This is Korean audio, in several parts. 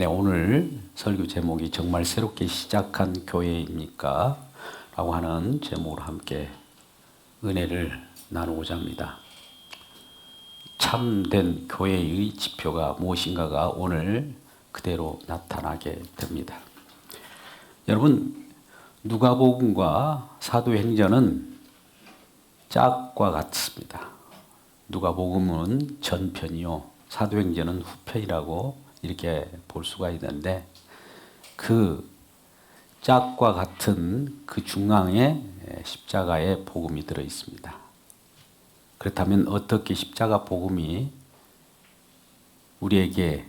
네, 오늘 설교 제목이 정말 새롭게 시작한 교회입니까? 라고 하는 제목으로 함께 은혜를 나누고자 합니다. 참된 교회의 지표가 무엇인가가 오늘 그대로 나타나게 됩니다. 여러분, 누가복음과 사도행전은 짝과 같습니다. 누가복음은 전편이요, 사도행전은 후편이라고 이렇게 볼 수가 있는데, 그 짝과 같은 그 중앙에 십자가의 복음이 들어 있습니다. 그렇다면 어떻게 십자가 복음이 우리에게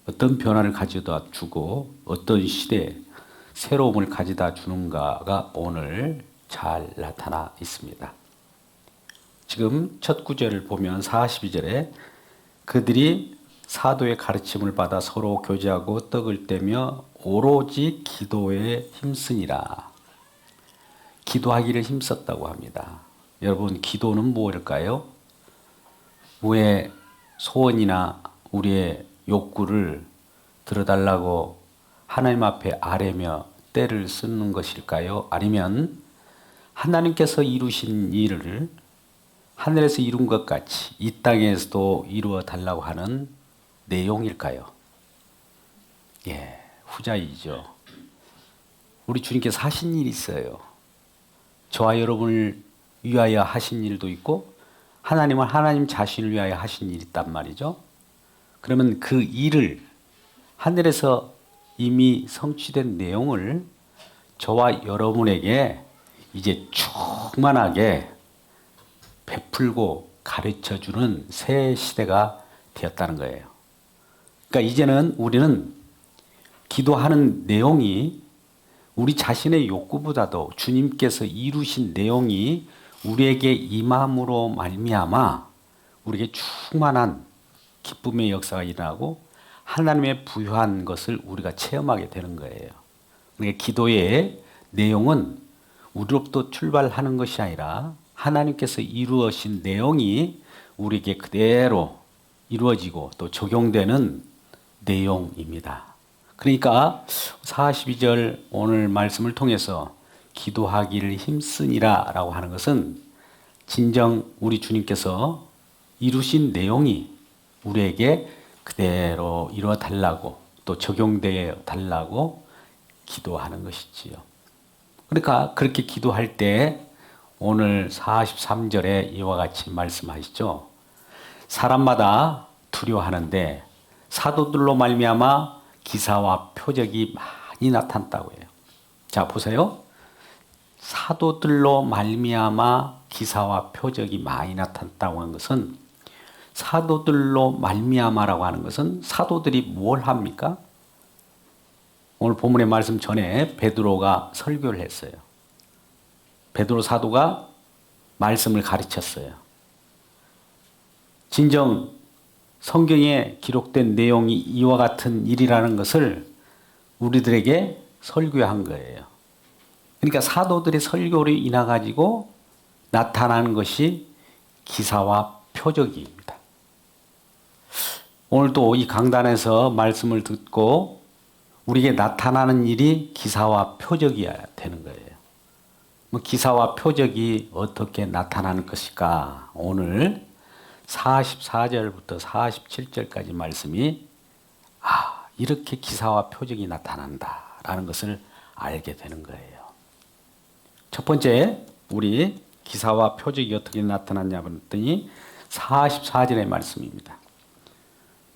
어떤 변화를 가져다 주고 어떤 시대에 새로움을 가져다 주는가가 오늘 잘 나타나 있습니다. 지금 첫 구절을 보면 42절에 그들이 사도의 가르침을 받아 서로 교제하고 떡을 떼며 오로지 기도에 힘쓰니라. 기도하기를 힘썼다고 합니다. 여러분, 기도는 무엇일까요? 우리의 소원이나 우리의 욕구를 들어달라고 하나님 앞에 아뢰며 때를 쓰는 것일까요? 아니면 하나님께서 이루신 일을 하늘에서 이룬 것 같이 이 땅에서도 이루어 달라고 하는 내용일까요? 후자이죠. 우리 주님께서 하신 일이 있어요. 저와 여러분을 위하여 하신 일도 있고 하나님은 하나님 자신을 위하여 하신 일이 있단 말이죠. 그러면 그 일을 하늘에서 이미 성취된 내용을 저와 여러분에게 이제 충만하게 베풀고 가르쳐주는 새 시대가 되었다는 거예요. 그러니까 이제는 우리는 기도하는 내용이 우리 자신의 욕구보다도 주님께서 이루신 내용이 우리에게 임함으로 말미암아 우리에게 충만한 기쁨의 역사가 일어나고 하나님의 부유한 것을 우리가 체험하게 되는 거예요. 그러니까 기도의 내용은 우리로부터 출발하는 것이 아니라 하나님께서 이루어진 내용이 우리에게 그대로 이루어지고 또 적용되는 내용입니다. 그러니까 42절 오늘 말씀을 통해서 기도하기를 힘쓰니라 라고 하는 것은 진정 우리 주님께서 이루신 내용이 우리에게 그대로 이루어 달라고 또 적용되어 달라고 기도하는 것이지요. 그러니까 그렇게 기도할 때 오늘 43절에 이와 같이 말씀하시죠. 사람마다 두려워하는데 사도들로 말미암아 기사와 표적이 많이 나타났다고 해요. 자, 보세요. 사도들로 말미암아 기사와 표적이 많이 나타났다고 하는 것은 사도들로 말미암아라고 하는 것은 사도들이 뭘 합니까? 오늘 본문의 말씀 전에 베드로가 설교를 했어요. 베드로 사도가 말씀을 가르쳤어요. 진정 성경에 기록된 내용이 이와 같은 일이라는 것을 우리들에게 설교한 거예요. 그러니까 사도들의 설교를 인해 가지고 나타나는 것이 기사와 표적입니다. 오늘도 이 강단에서 말씀을 듣고 우리에게 나타나는 일이 기사와 표적이어야 되는 거예요. 기사와 표적이 어떻게 나타나는 것일까? 오늘 44절부터 47절까지 말씀이 이렇게 기사와 표적이 나타난다라는 것을 알게 되는 거예요. 첫 번째, 우리 기사와 표적이 어떻게 나타났냐 봤더니 44절의 말씀입니다.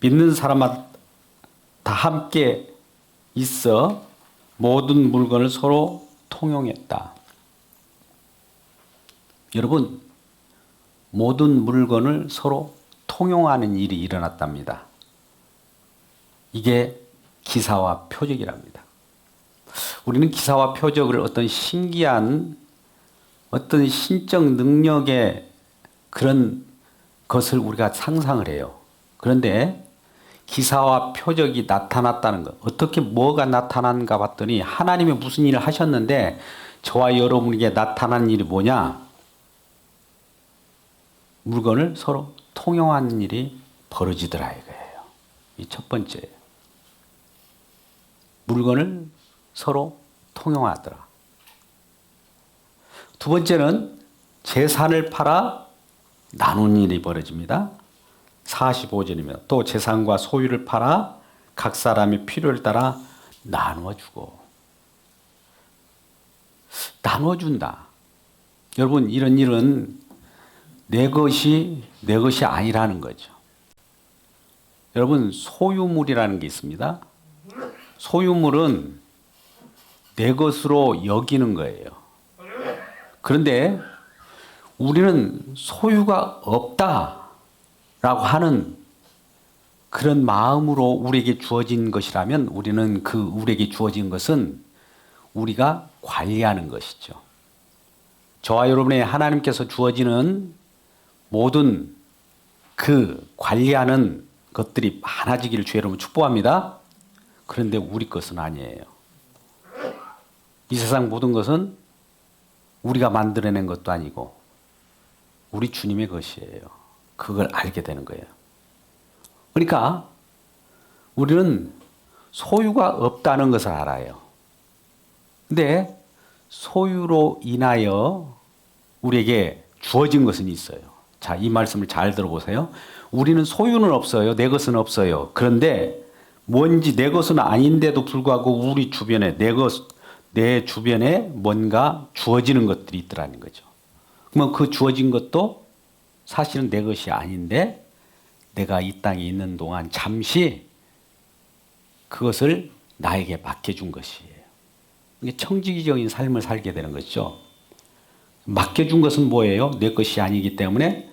믿는 사람마다 다 함께 있어 모든 물건을 서로 통용했다. 여러분, 모든 물건을 서로 통용하는 일이 일어났답니다. 이게 기사와 표적이랍니다. 우리는 기사와 표적을 어떤 신기한 어떤 신적 능력의 그런 것을 우리가 상상을 해요. 그런데 기사와 표적이 나타났다는 것, 어떻게 뭐가 나타난가 봤더니 하나님이 무슨 일을 하셨는데 저와 여러분에게 나타난 일이 뭐냐? 물건을 서로 통용하는 일이 벌어지더라 이거예요. 이 첫 번째. 물건을 서로 통용하더라. 두 번째는 재산을 팔아 나눈 일이 벌어집니다. 45절이면 또 재산과 소유를 팔아 각 사람의 필요를 따라 나누어주고. 나눠준다. 여러분, 이런 일은 내 것이 아니라는 거죠. 여러분, 소유물이라는 게 있습니다. 소유물은 내 것으로 여기는 거예요. 그런데 우리는 소유가 없다라고 하는 그런 마음으로 우리에게 주어진 것이라면 우리는 우리에게 주어진 것은 우리가 관리하는 것이죠. 저와 여러분의 하나님께서 주어지는 모든 그 관리하는 것들이 많아지기를 주의 이름으로 축복합니다. 그런데 우리 것은 아니에요. 이 세상 모든 것은 우리가 만들어낸 것도 아니고 우리 주님의 것이에요. 그걸 알게 되는 거예요. 그러니까 우리는 소유가 없다는 것을 알아요. 근데 소유로 인하여 우리에게 주어진 것은 있어요. 자, 이 말씀을 잘 들어보세요. 우리는 소유는 없어요. 내 것은 없어요. 그런데 뭔지 내 것은 아닌데도 불구하고 우리 주변에 내 주변에 뭔가 주어지는 것들이 있더라는 거죠. 그러면 그 주어진 것도 사실은 내 것이 아닌데 내가 이 땅에 있는 동안 잠시 그것을 나에게 맡겨준 것이에요. 이게 청지기적인 삶을 살게 되는 것이죠. 맡겨준 것은 뭐예요? 내 것이 아니기 때문에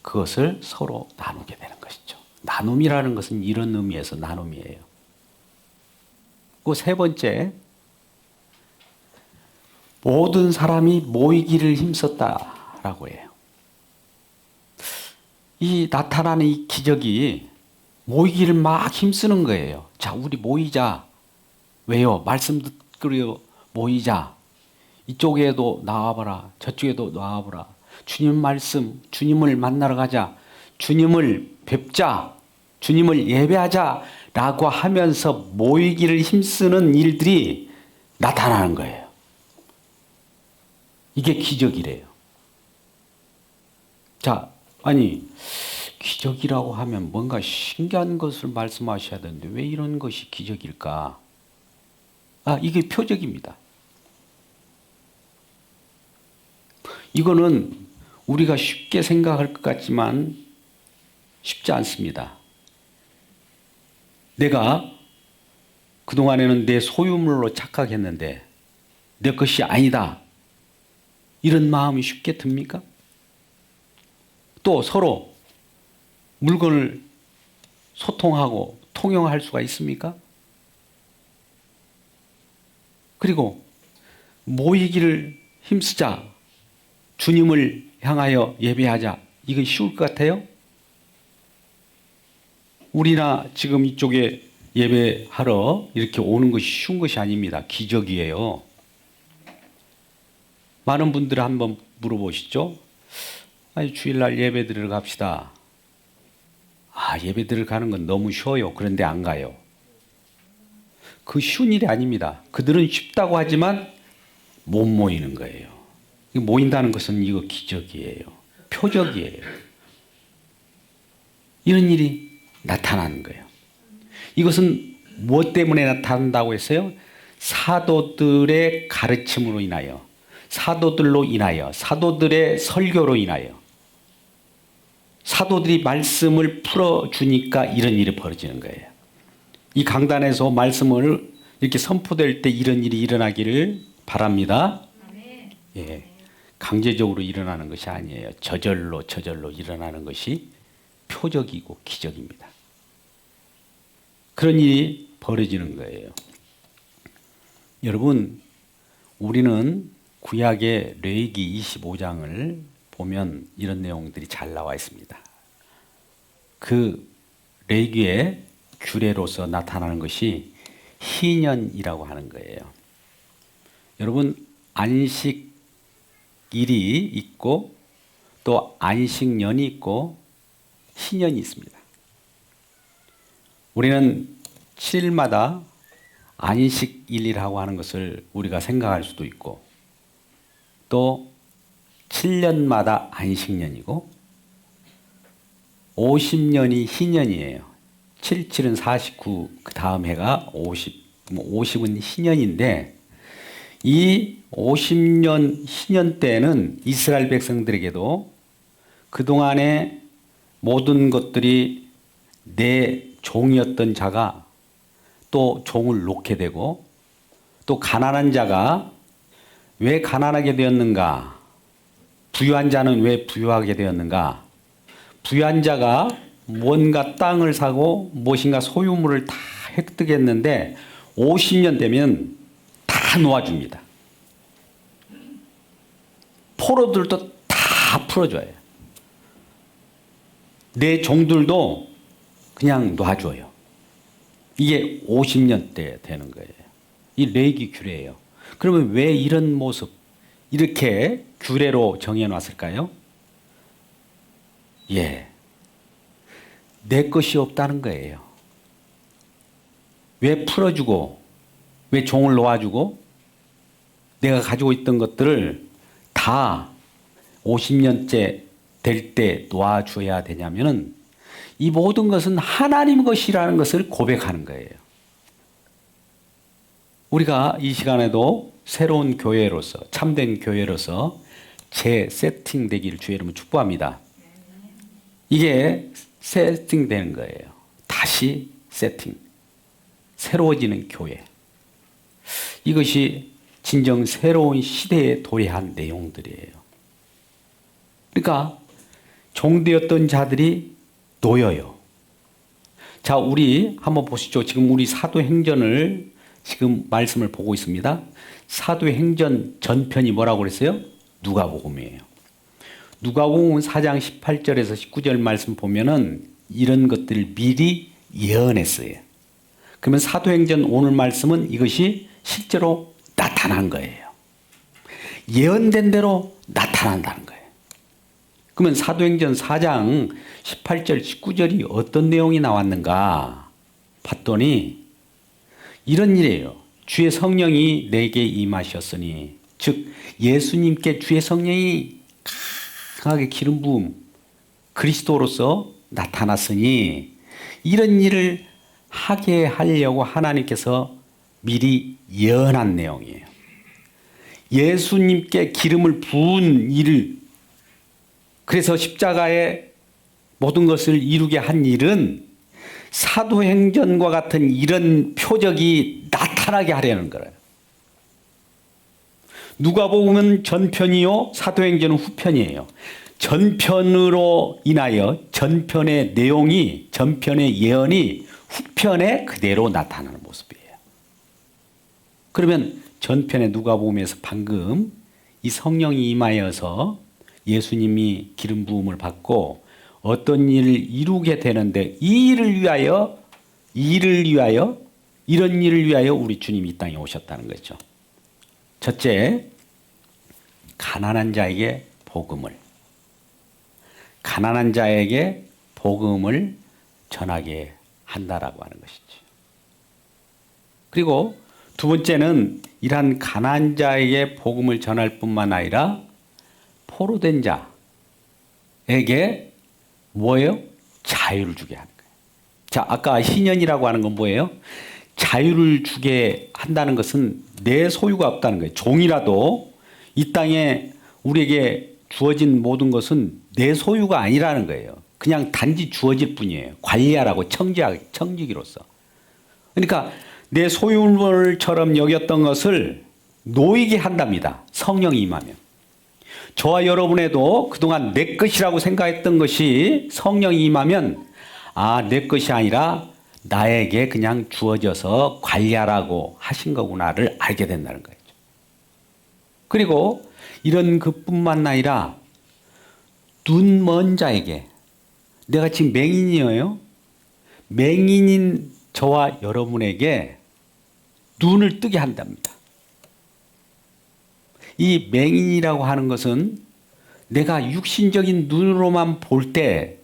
그것을 서로 나누게 되는 것이죠. 나눔이라는 것은 이런 의미에서 나눔이에요. 그 세 번째, 모든 사람이 모이기를 힘썼다라고 해요. 이 나타나는 이 기적이 모이기를 막 힘쓰는 거예요. 자, 우리 모이자. 왜요? 말씀 듣기로 모이자. 이쪽에도 나와봐라. 저쪽에도 나와봐라. 주님 말씀, 주님을 만나러 가자. 주님을 뵙자. 주님을 예배하자. 라고 하면서 모이기를 힘쓰는 일들이 나타나는 거예요. 이게 기적이래요. 자, 아니, 기적이라고 하면 뭔가 신기한 것을 말씀하셔야 되는데 왜 이런 것이 기적일까? 이게 표적입니다. 이거는 우리가 쉽게 생각할 것 같지만 쉽지 않습니다. 내가 그동안에는 내 소유물로 착각했는데 내 것이 아니다. 이런 마음이 쉽게 듭니까? 또 서로 물건을 소통하고 통용할 수가 있습니까? 그리고 모이기를 힘쓰자. 주님을 향하여 예배하자. 이건 쉬울 것 같아요? 우리나 지금 이쪽에 예배하러 이렇게 오는 것이 쉬운 것이 아닙니다. 기적이에요. 많은 분들 한번 물어보시죠. 아니, 주일날 예배 드리러 갑시다. 예배 드리러 가는 건 너무 쉬워요. 그런데 안 가요. 그 쉬운 일이 아닙니다. 그들은 쉽다고 하지만 못 모이는 거예요. 모인다는 것은 이거 기적이에요. 표적이에요. 이런 일이 나타나는 거예요. 이것은 무엇 때문에 나타난다고 했어요? 사도들의 가르침으로 인하여, 사도들로 인하여, 사도들의 설교로 인하여, 사도들이 말씀을 풀어주니까 이런 일이 벌어지는 거예요. 이 강단에서 말씀을 이렇게 선포될 때 이런 일이 일어나기를 바랍니다. 예, 강제적으로 일어나는 것이 아니에요. 저절로 일어나는 것이 표적이고 기적입니다. 그런 일이 벌어지는 거예요. 여러분, 우리는 구약의 레위기 25장을 보면 이런 내용들이 잘 나와 있습니다. 그 레위기의 규례로서 나타나는 것이 희년이라고 하는 거예요. 여러분, 안식일이 있고 또 안식년이 있고 희년이 있습니다. 우리는 7일마다 안식일이라고 하는 것을 우리가 생각할 수도 있고, 또 7년마다 안식년이고 50년이 희년이에요. 77은 49, 그 다음 해가 50, 50은 희년인데, 이 50년 희년 때는 이스라엘 백성들에게도 그동안의 모든 것들이 내 종이었던 자가 또 종을 놓게 되고, 또 가난한 자가 왜 가난하게 되었는가? 부유한 자는 왜 부유하게 되었는가? 부유한 자가 뭔가 땅을 사고 무엇인가 소유물을 다 획득했는데 50년 되면 다 놓아줍니다. 포로들도 다 풀어줘요. 내 종들도 그냥 놔줘요. 이게 50년 때 되는 거예요. 이 레위기 규례예요. 그러면 왜 이런 모습, 이렇게 규례로 정해놨을까요? 예, 내 것이 없다는 거예요. 왜 풀어주고, 왜 종을 놓아주고, 내가 가지고 있던 것들을 다 50년째 될 때 놓아줘야 되냐면은, 이 모든 것은 하나님 것이라는 것을 고백하는 거예요. 우리가 이 시간에도 새로운 교회로서, 참된 교회로서 재세팅되기를 주의 이름으로 축복합니다. 이게 세팅되는 거예요. 다시 세팅. 새로워지는 교회. 이것이 진정 새로운 시대에 도래한 내용들이에요. 그러니까 종되었던 자들이 놓여요. 자, 우리 한번 보시죠. 지금 우리 사도행전을 지금 말씀을 보고 있습니다. 사도행전 전편이 뭐라고 그랬어요? 누가복음이에요. 누가복음 4장 18절에서 19절 말씀 보면은 이런 것들을 미리 예언했어요. 그러면 사도행전 오늘 말씀은 이것이 실제로 나타난 거예요. 예언된 대로 나타난다는 거예요. 그러면 사도행전 4장 18절, 19절이 어떤 내용이 나왔는가 봤더니 이런 일이에요. 주의 성령이 내게 임하셨으니, 즉 예수님께 주의 성령이 강하게 기름 부음, 그리스도로서 나타났으니 이런 일을 하게 하려고 하나님께서 미리 예언한 내용이에요. 예수님께 기름을 부은 일을, 그래서 십자가의 모든 것을 이루게 한 일은 사도행전과 같은 이런 표적이 나타나게 하려는 거예요. 누가복음은 전편이요, 사도행전은 후편이에요. 전편으로 인하여 전편의 내용이, 전편의 예언이 후편에 그대로 나타나는 모습이에요. 그러면 전편의 누가복음에서 방금 이 성령이 임하여서 예수님이 기름 부음을 받고 어떤 일을 이루게 되는데, 이 일을 위하여, 이런 일을 위하여 우리 주님이 이 땅에 오셨다는 거죠. 첫째, 가난한 자에게 복음을 전하게 한다라고 하는 것이죠. 그리고 두 번째는 이러한 가난한 자에게 복음을 전할 뿐만 아니라 포로된 자에게 뭐예요? 자유를 주게 하는 거예요. 자, 아까 희년이라고 하는 건 뭐예요? 자유를 주게 한다는 것은 내 소유가 없다는 거예요. 종이라도 이 땅에 우리에게 주어진 모든 것은 내 소유가 아니라는 거예요. 그냥 단지 주어질 뿐이에요. 관리하라고, 청지기로서. 그러니까 내 소유물처럼 여겼던 것을 놓이게 한답니다. 성령이 임하면. 저와 여러분에도 그동안 내 것이라고 생각했던 것이 성령이 임하면, 아, 내 것이 아니라 나에게 그냥 주어져서 관리하라고 하신 거구나를 알게 된다는 거죠. 그리고 이런 것뿐만 아니라 눈 먼 자에게, 내가 지금 맹인이에요. 맹인인 저와 여러분에게 눈을 뜨게 한답니다. 이 맹인이라고 하는 것은 내가 육신적인 눈으로만 볼 때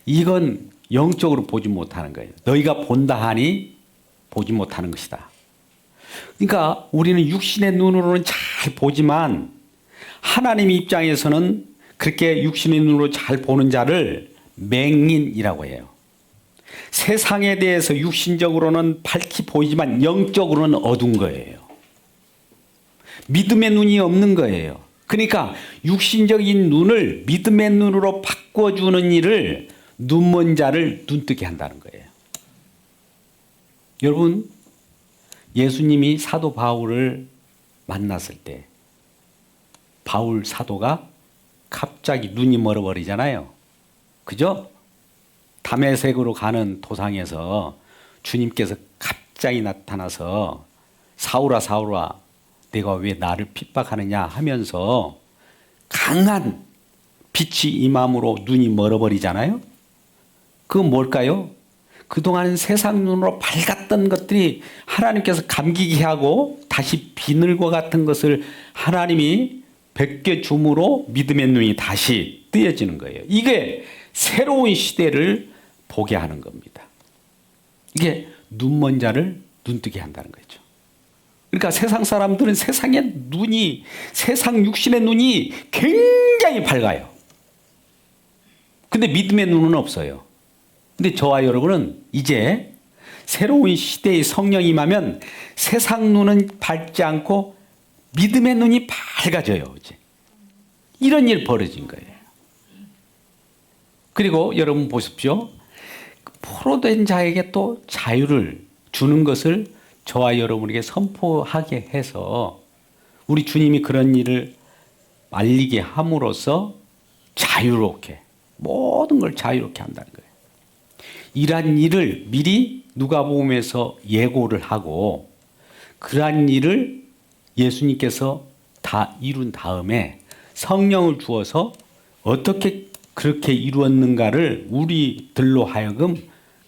이건 영적으로 보지 못하는 거예요. 너희가 본다 하니 보지 못하는 것이다. 그러니까 우리는 육신의 눈으로는 잘 보지만 하나님 입장에서는 그렇게 육신의 눈으로 잘 보는 자를 맹인이라고 해요. 세상에 대해서 육신적으로는 밝히 보이지만 영적으로는 어두운 거예요. 믿음의 눈이 없는 거예요. 그러니까 육신적인 눈을 믿음의 눈으로 바꿔주는 일을 눈먼 자를 눈뜨게 한다는 거예요. 여러분, 예수님이 사도 바울을 만났을 때 바울 사도가 갑자기 눈이 멀어버리잖아요. 그죠? 다메섹으로 가는 도상에서 주님께서 갑자기 나타나서 사울아 사울아 내가 왜 나를 핍박하느냐 하면서 강한 빛이 임함으로 눈이 멀어버리잖아요. 그건 뭘까요? 그동안 세상 눈으로 밝았던 것들이 하나님께서 감기게 하고 다시 비늘과 같은 것을 하나님이 벗겨줌으로 믿음의 눈이 다시 뜨여지는 거예요. 이게 새로운 시대를 보게 하는 겁니다. 이게 눈먼 자를 눈뜨게 한다는 거죠. 그러니까 세상 사람들은 세상의 눈이, 세상 육신의 눈이 굉장히 밝아요. 근데 믿음의 눈은 없어요. 근데 저와 여러분은 이제 새로운 시대의 성령이 임하면 세상 눈은 밝지 않고 믿음의 눈이 밝아져요. 이제. 이런 일 벌어진 거예요. 그리고 여러분 보십시오. 포로된 자에게 또 자유를 주는 것을 저와 여러분에게 선포하게 해서 우리 주님이 그런 일을 알리게 함으로써 자유롭게 모든 걸 자유롭게 한다는 거예요. 이러한 일을 미리 누가복음에서 예고를 하고 그러한 일을 예수님께서 다 이룬 다음에 성령을 주어서 어떻게 그렇게 이루었는가를 우리들로 하여금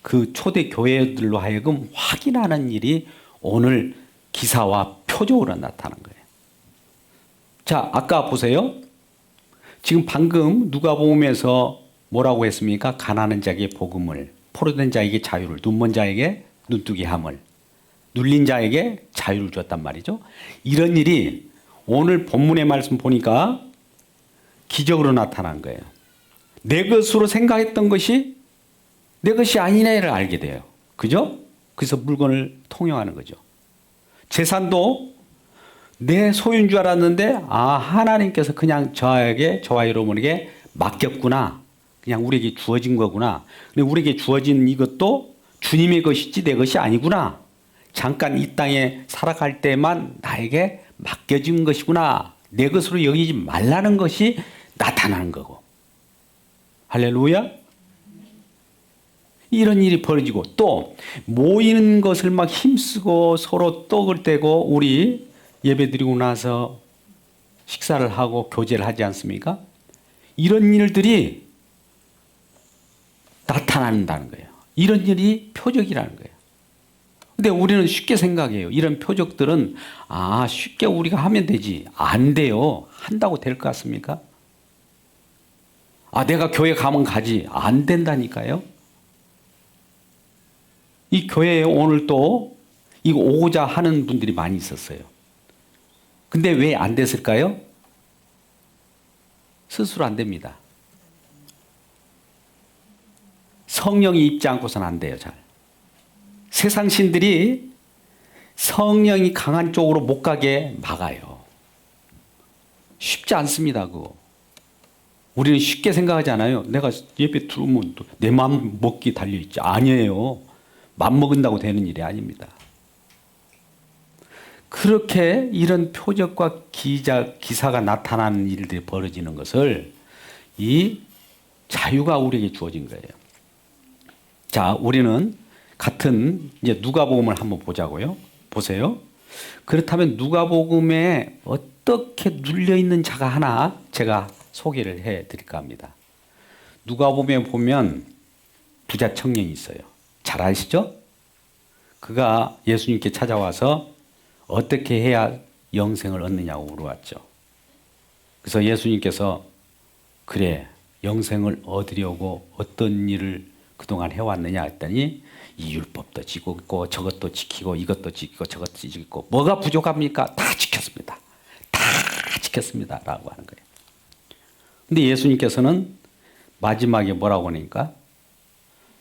그 초대 교회들로 하여금 확인하는 일이 오늘 기사와 표적으로 나타난 거예요. 자, 아까 보세요. 지금 방금 누가복음에서 뭐라고 했습니까? 가난한 자에게 복음을, 포로된 자에게 자유를, 눈먼 자에게 눈뜨게 함을, 눌린 자에게 자유를 줬단 말이죠. 이런 일이 오늘 본문의 말씀 보니까 기적으로 나타난 거예요. 내 것으로 생각했던 것이 내 것이 아니네를 알게 돼요. 그죠? 그래서 물건을 통용하는 거죠. 재산도 내 소유인 줄 알았는데 하나님께서 그냥 저에게, 저와 여러분에게 맡겼구나. 그냥 우리에게 주어진 거구나. 근데 우리에게 주어진 이것도 주님의 것이지 내 것이 아니구나. 잠깐 이 땅에 살아갈 때만 나에게 맡겨진 것이구나. 내 것으로 여기지 말라는 것이 나타나는 거고. 할렐루야. 이런 일이 벌어지고 또 모이는 것을 막 힘쓰고 서로 떡을 떼고 우리 예배드리고 나서 식사를 하고 교제를 하지 않습니까? 이런 일들이 나타난다는 거예요. 이런 일이 표적이라는 거예요. 근데 우리는 쉽게 생각해요. 이런 표적들은 쉽게 우리가 하면 되지. 안 돼요. 한다고 될 것 같습니까? 내가 교회 가면 가지. 안 된다니까요. 이 교회에 오늘 또 이거 오고자 하는 분들이 많이 있었어요. 근데 왜 안 됐을까요? 스스로 안 됩니다. 성령이 입지 않고서는 안 돼요, 잘. 세상 신들이 성령이 강한 쪽으로 못 가게 막아요. 쉽지 않습니다, 그거. 우리는 쉽게 생각하지 않아요. 내가 예배 들어오면 내 마음 먹기 달려있지. 아니에요. 맘 먹은다고 되는 일이 아닙니다. 그렇게 이런 표적과 기사가 나타나는 일들이 벌어지는 것을 이 자유가 우리에게 주어진 거예요. 자, 우리는 같은 이제 누가복음을 한번 보자고요. 보세요. 그렇다면 누가복음에 어떻게 눌려 있는 자가 하나 제가 소개를 해 드릴까 합니다. 누가복음에 보면 부자 청년이 있어요. 잘 아시죠? 그가 예수님께 찾아와서 어떻게 해야 영생을 얻느냐고 물어봤죠. 그래서 예수님께서 그래 영생을 얻으려고 어떤 일을 그동안 해왔느냐 했더니 이 율법도 지키고 있고 저것도 지키고 이것도 지키고 저것도 지키고 뭐가 부족합니까? 다 지켰습니다. 다 지켰습니다. 라고 하는 거예요. 근데 예수님께서는 마지막에 뭐라고 하니까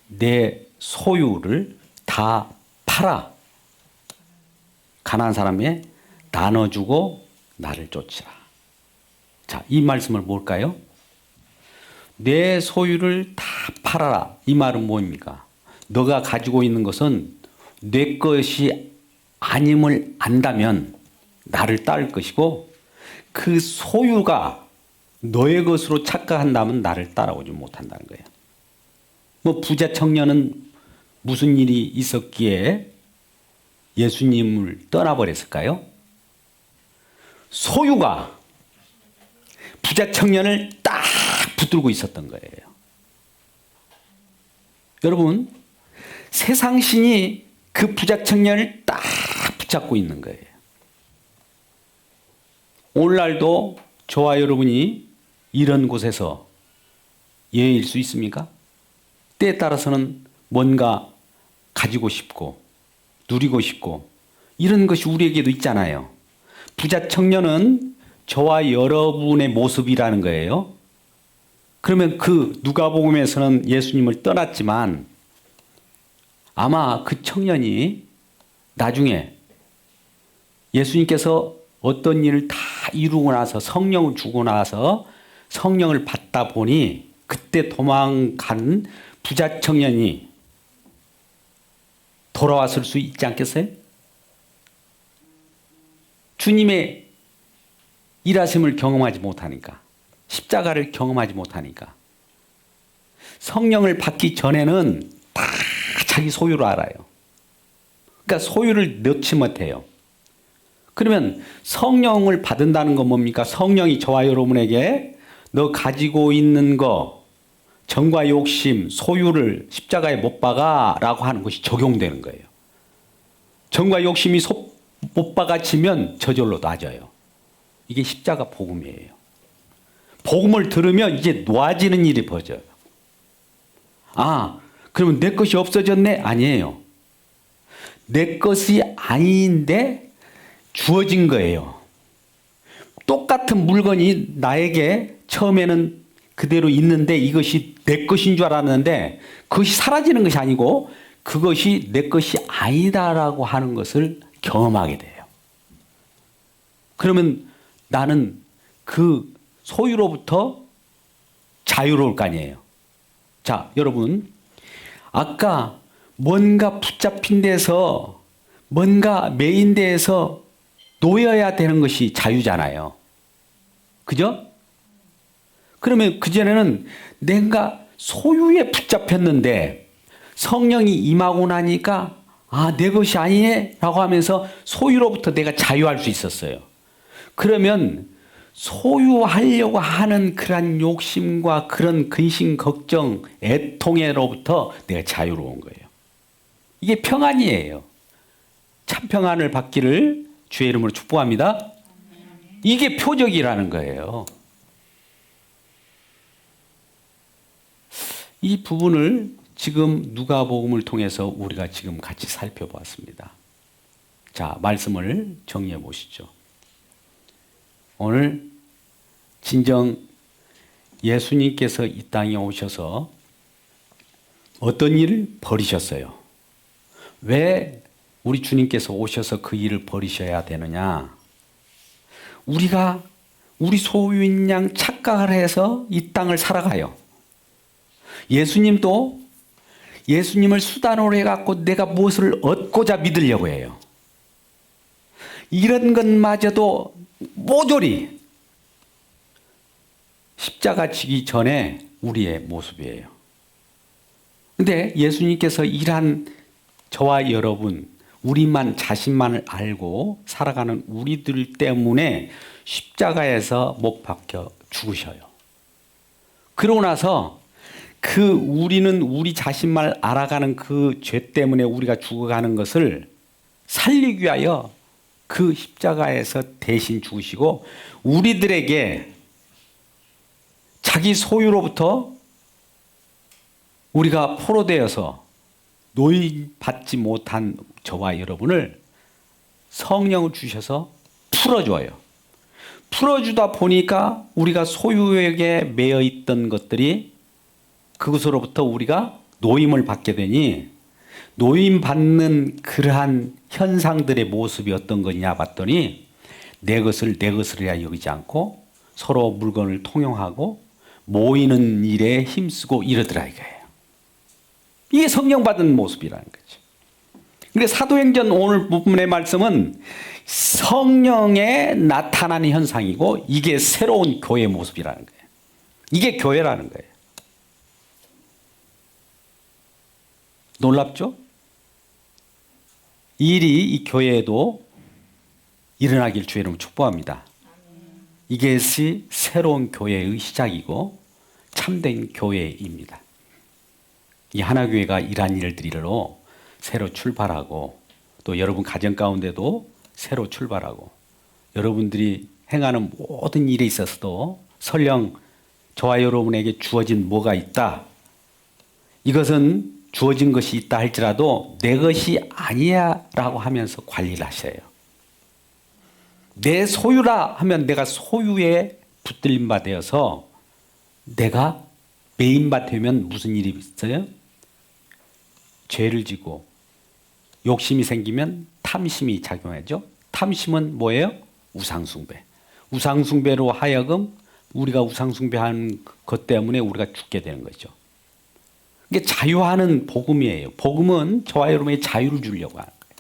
내 소유를 다 팔아 가난한 사람에 나눠주고 나를 쫓으라. 자, 이 말씀은 뭘까요? 내 소유를 다 팔아라. 이 말은 뭡니까? 너가 가지고 있는 것은 내 것이 아님을 안다면 나를 따를 것이고 그 소유가 너의 것으로 착각한다면 나를 따라오지 못한다는 거예요. 뭐 부자 청년은 무슨 일이 있었기에 예수님을 떠나버렸을까요? 소유가 부자 청년을 딱 붙들고 있었던 거예요. 여러분, 세상 신이 그 부자 청년을 딱 붙잡고 있는 거예요. 오늘날도 저와 여러분이 이런 곳에서 예일 수 있습니까? 때에 따라서는 뭔가 가지고 싶고 누리고 싶고 이런 것이 우리에게도 있잖아요. 부자 청년은 저와 여러분의 모습이라는 거예요. 그러면 그 누가복음에서는 예수님을 떠났지만 아마 그 청년이 나중에 예수님께서 어떤 일을 다 이루고 나서 성령을 주고 나서 성령을 받다 보니 그때 도망간 부자 청년이 돌아왔을 수 있지 않겠어요? 주님의 일하심을 경험하지 못하니까, 십자가를 경험하지 못하니까, 성령을 받기 전에는 다 자기 소유로 알아요. 그러니까 소유를 넣지 못해요. 그러면 성령을 받는다는 건 뭡니까? 성령이 저와 여러분에게 너 가지고 있는 거, 정과 욕심, 소유를 십자가에 못 박아라고 하는 것이 적용되는 거예요. 정과 욕심이 못 박아지면 저절로 놔져요. 이게 십자가 복음이에요. 복음을 들으면 이제 놓아지는 일이 벌어져요. 아, 그러면 내 것이 없어졌네? 아니에요. 내 것이 아닌데 주어진 거예요. 똑같은 물건이 나에게 처음에는 그대로 있는데 이것이 내 것인 줄 알았는데 그것이 사라지는 것이 아니고 그것이 내 것이 아니다라고 하는 것을 경험하게 돼요. 그러면 나는 그 소유로부터 자유로울 거 아니에요. 자, 여러분, 아까 뭔가 붙잡힌 데서 뭔가 메인 데에서 놓여야 되는 것이 자유잖아요. 그죠? 그러면 그전에는 내가 소유에 붙잡혔는데 성령이 임하고 나니까 아, 내 것이 아니네 라고 하면서 소유로부터 내가 자유할 수 있었어요. 그러면 소유하려고 하는 그런 욕심과 그런 근심, 걱정, 애통에로부터 내가 자유로운 거예요. 이게 평안이에요. 참 평안을 받기를 주의 이름으로 축복합니다. 이게 표적이라는 거예요. 이 부분을 지금 누가복음을 통해서 우리가 지금 같이 살펴보았습니다. 자, 말씀을 정리해 보시죠. 오늘 진정 예수님께서 이 땅에 오셔서 어떤 일을 벌이셨어요? 왜 우리 주님께서 오셔서 그 일을 벌이셔야 되느냐? 우리가 우리 소유인 양 착각을 해서 이 땅을 살아가요. 예수님도 예수님을 수단으로 해갖고 내가 무엇을 얻고자 믿으려고 해요. 이런 것마저도 모조리 십자가 지기 전에 우리의 모습이에요. 근데 예수님께서 일한 저와 여러분, 우리만 자신만을 알고 살아가는 우리들 때문에 십자가에서 못 박혀 죽으셔요. 그러고 나서 우리는 우리 자신만을 알아가는 그 죄 때문에 우리가 죽어가는 것을 살리기 위하여 그 십자가에서 대신 죽으시고 우리들에게 자기 소유로부터 우리가 포로되어서 노임 받지 못한 저와 여러분을 성령을 주셔서 풀어줘요. 풀어주다 보니까 우리가 소유에게 매여 있던 것들이 그것으로부터 우리가 노임을 받게 되니 노임 받는 그러한 현상들의 모습이 어떤 거냐 봤더니 내 것을 내 것이라 여기지 않고 서로 물건을 통용하고 모이는 일에 힘쓰고 이러더라 이거예요. 이게 성령 받은 모습이라는 거죠. 그런데 사도행전 오늘 부분의 말씀은 성령에 나타나는 현상이고 이게 새로운 교회의 모습이라는 거예요. 이게 교회라는 거예요. 놀랍죠? 이 일이 이 교회에도 일어나길 주의 이름으로 축복합니다. 이것이 새로운 교회의 시작이고 참된 교회입니다. 이 하나교회가 이러한 일들로 새로 출발하고 또 여러분 가정 가운데도 새로 출발하고 여러분들이 행하는 모든 일에 있어서도 설령 저와 여러분에게 주어진 뭐가 있다. 이것은 주어진 것이 있다 할지라도 내 것이 아니야 라고 하면서 관리를 하셔요. 내 소유라 하면 내가 소유에 붙들린 바 되어서 내가 매인 바 되면 무슨 일이 있어요? 죄를 지고 욕심이 생기면 탐심이 작용하죠. 탐심은 뭐예요? 우상숭배. 우상숭배로 하여금 우리가 우상숭배한 것 때문에 우리가 죽게 되는 거죠. 이게 자유하는 복음이에요. 복음은 저와 여러분의 자유를 주려고 하는 거예요.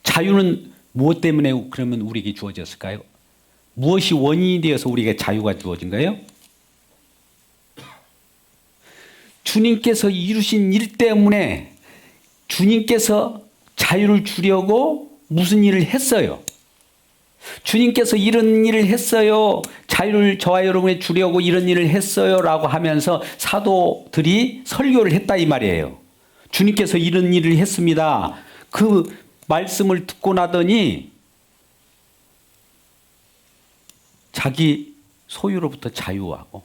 자유는 무엇 때문에 그러면 우리에게 주어졌을까요? 무엇이 원인이 되어서 우리에게 자유가 주어진 거예요? 주님께서 이루신 일 때문에 주님께서 자유를 주려고 무슨 일을 했어요? 주님께서 이런 일을 했어요. 자유를 저와 여러분에 주려고 이런 일을 했어요. 라고 하면서 사도들이 설교를 했다 이 말이에요. 주님께서 이런 일을 했습니다. 그 말씀을 듣고 나더니 자기 소유로부터 자유하고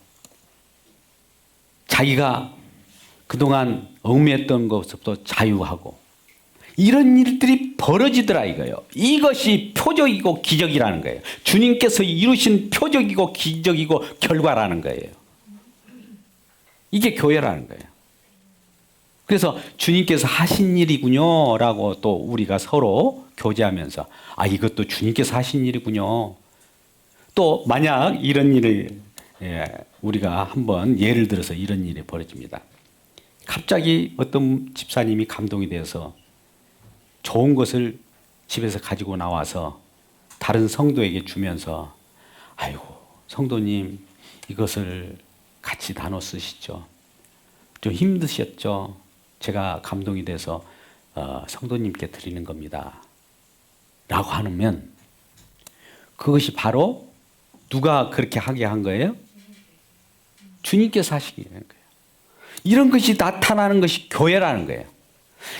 자기가 그동안 얽매였던 것부터 자유하고 이런 일들이 벌어지더라 이거예요. 이것이 표적이고 기적이라는 거예요. 주님께서 이루신 표적이고 기적이고 결과라는 거예요. 이게 교회라는 거예요. 그래서 주님께서 하신 일이군요 라고 또 우리가 서로 교제하면서 아 이것도 주님께서 하신 일이군요. 또 만약 이런 일을 우리가 한번 예를 들어서 이런 일이 벌어집니다. 갑자기 어떤 집사님이 감동이 되어서 좋은 것을 집에서 가지고 나와서 다른 성도에게 주면서 아이고 성도님 이것을 같이 나눠 쓰시죠. 좀 힘드셨죠. 제가 감동이 돼서 성도님께 드리는 겁니다. 라고 하면 그것이 바로 누가 그렇게 하게 한 거예요? 주님께서 하시게 된 거예요. 이런 것이 나타나는 것이 교회라는 거예요.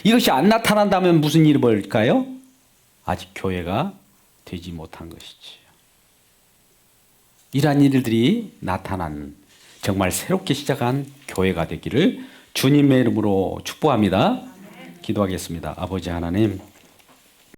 이것이 안 나타난다면 무슨 일이 벌일까요? 아직 교회가 되지 못한 것이지요. 이러한 일들이 나타난 정말 새롭게 시작한 교회가 되기를 주님의 이름으로 축복합니다. 기도하겠습니다. 아버지 하나님